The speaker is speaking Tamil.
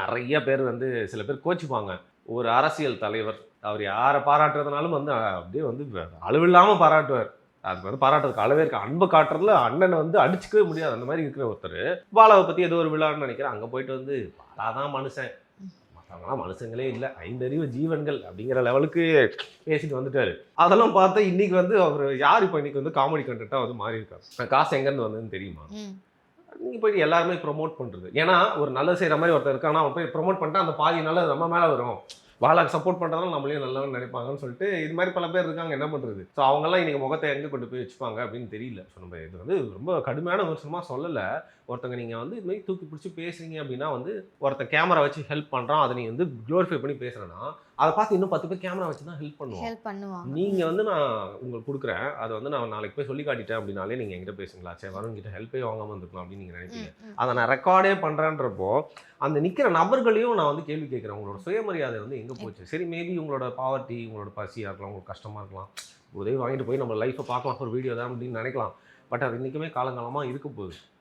நிறைய பேர் வந்து சில பேர் கோச்சிப்பாங்க. ஒரு அரசியல் தலைவர், அவர் யாரை பாராட்டுறதுனாலும் வந்து அப்படியே வந்து அளவில்லாம பாராட்டுவார். அது வந்து பாராட்டுறதுக்கு அளவே இருக்கு. அன்பை காட்டுறதுல அண்ணனை வந்து அடிச்சுக்கவே முடியாது. அந்த மாதிரி இருக்கிற ஒருத்தர் பாலாவை பற்றி ஏதோ ஒரு விழான்னு நினைக்கிறேன். அங்கே போயிட்டு வந்து பாலா தான் மனுஷன், மற்றவங்களாம் மனுஷங்களே இல்லை, ஐந்தறிவு ஜீவன்கள் அப்படிங்கிற லெவலுக்கு பேசிட்டு வந்துட்டாரு. அதெல்லாம் பார்த்தா இன்னைக்கு வந்து அவர் யார் இப்போ இன்னைக்கு வந்து காமெடி கண்டென்ட்டாக வந்து மாறி இருக்காரு. காசு எங்கேருந்து வந்ததுன்னு தெரியுமா? நீங்க போயிட்டு எல்லாருமே ப்ரொமோட் பண்றது. ஏன்னா ஒரு நல்லது செய்யற மாதிரி ஒருத்தர் இருக்கானா, அவன் போய் ப்ரொமோட் பண்ணிட்டா அந்த பாதி நல்லது நம்ம மேல வரும். பாலாக்கு சப்போர்ட் பண்றதால நம்மளையும் நல்லவன்னு நினைப்பாங்கன்னு சொல்லிட்டு இது மாதிரி பல பேர் இருக்காங்க. என்ன பண்றது? ஸோ அவங்கெல்லாம் இன்னைக்கு முகத்தை எங்க கொண்டு போய் வச்சுப்பாங்க அப்படின்னு தெரியல. ஸோ நம்ம இது வந்து ரொம்ப கடுமையான விமர்சனமா சொல்லல. ஒருத்தங்க நீங்க வந்து இது மாதிரி தூக்கி பிடிச்சி பேசுறீங்க அப்படின்னா வந்து ஒருத்தன் கேமரா வச்சு ஹெல்ப் பண்றான். அதை நீங்க வந்து குளோரிஃபை பண்ணி பேசுறேன்னா அதை பார்த்து இன்னும் 10 பேர் கேமரா வச்சு தான் ஹெல்ப் பண்ணுவாங்க. நீங்க வந்து நான் உங்களுக்கு கொடுக்குறேன், அதை வந்து நான் நாளைக்கு போய் சொல்லி காட்டிட்டேன் அப்படின்னாலே நீங்க என்கிட்ட பேசுங்களா, சரி வருண் கிட்ட ஹெல்ப்பே வாங்காம இருந்துக்கலாம் அப்படின்னு நீங்க நினைப்பீங்க. அதை நான் ரெக்கார்டே பண்றேன்றப்போ அந்த நிற்கிற நபர்களையும் நான் வந்து கேள்வி கேட்குறேன். உங்களோட சுயமரியாதை வந்து எங்கே போச்சு? சரி மேபி உங்களோட பாவர்ட்டி, உங்களோட பசியாக இருக்கலாம், உங்களுக்கு கஷ்டமாக இருக்கலாம், உதவி வாங்கிட்டு போய் நம்ம லைஃப்பை பார்க்கலாம் ஒரு வீடியோ தான் அப்படின்னு நினைக்கலாம். பட் அது இன்றைக்குமே காலங்காலமாக இருக்க போகுது.